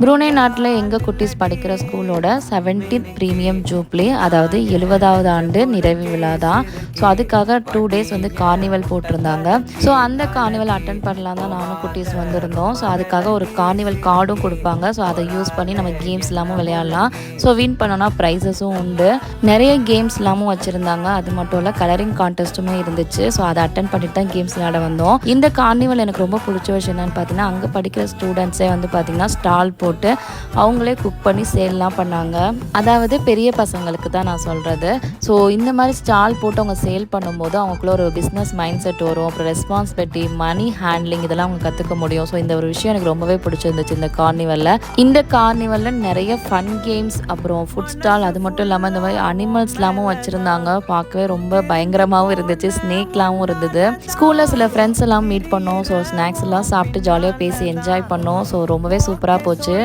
புரூனே நாட்டில் எங்கள் குட்டீஸ் படிக்கிற ஸ்கூலோட 70th ப்ரீமியம் ஜூப்ளி, அதாவது 70வது ஆண்டு நிறைவு விழா தான். ஸோ அதுக்காக 2 days வந்து கார்னிவல் போட்டிருந்தாங்க. ஸோ அந்த கார்னிவல் அட்டன் பண்ணலாம் தான் நானும் குட்டீஸ் வந்திருந்தோம். ஸோ அதுக்காக ஒரு கார்னிவல் கார்டும் கொடுப்பாங்க. ஸோ அதை யூஸ் பண்ணி நம்ம கேம்ஸ் எல்லாமும் விளையாடலாம். ஸோ வின் பண்ணோன்னா ப்ரைஸஸும் உண்டு. நிறைய கேம்ஸ் எல்லாமும் வச்சுருந்தாங்க. அது மட்டும் இல்லை, கலரிங் கான்டெஸ்ட்டுமே இருந்துச்சு. ஸோ அதை அட்டன் பண்ணிட்டு தான் கேம்ஸ் விளையாட வந்தோம். இந்த கார்னிவல் எனக்கு ரொம்ப பிடிச்ச விஷயம் என்னென்னு பார்த்தீங்கன்னா, அங்கே படிக்கிற ஸ்டூடெண்ட்ஸே வந்து பார்த்திங்கன்னா ஸ்டால் போட்டு அவங்களே குக் பண்ணி சேல்லாம் பண்ணாங்க. அதாவது பெரிய பசங்களுக்கு தான் நான் சொல்கிறது. ஸோ இந்த மாதிரி ஸ்டால் போட்டு அவங்க சேல் பண்ணும்போது அவங்களுக்குள்ள ஒரு பிஸ்னஸ் மைண்ட் செட் வரும். அப்புறம் ரெஸ்பான்சிபிலிட்டி, மணி ஹேண்ட்லிங் இதெல்லாம் அவங்க கற்றுக்க முடியும். ஸோ இந்த ஒரு விஷயம் எனக்கு ரொம்பவே பிடிச்சிருந்துச்சு இந்த கார்னிவலில். இந்த கார்னிவலில் நிறைய ஃபன் கேம்ஸ், அப்புறம் ஃபுட் ஸ்டால், அது மட்டும் இல்லாமல் இந்த மாதிரி அனிமல்ஸ்லாமும் வச்சுருந்தாங்க. பார்க்கவே ரொம்ப பயங்கரமாகவும் இருந்துச்சு. ஸ்னேக்லாமும் இருந்தது. ஸ்கூலில் சில ஃப்ரெண்ட்ஸ் எல்லாம் மீட் பண்ணோம். ஸோ ஸ்நாக்ஸ் எல்லாம் சாப்பிட்டு ஜாலியாக பேசி என்ஜாய் பண்ணோம். ஸோ ரொம்பவே சூப்பராக போச்சு.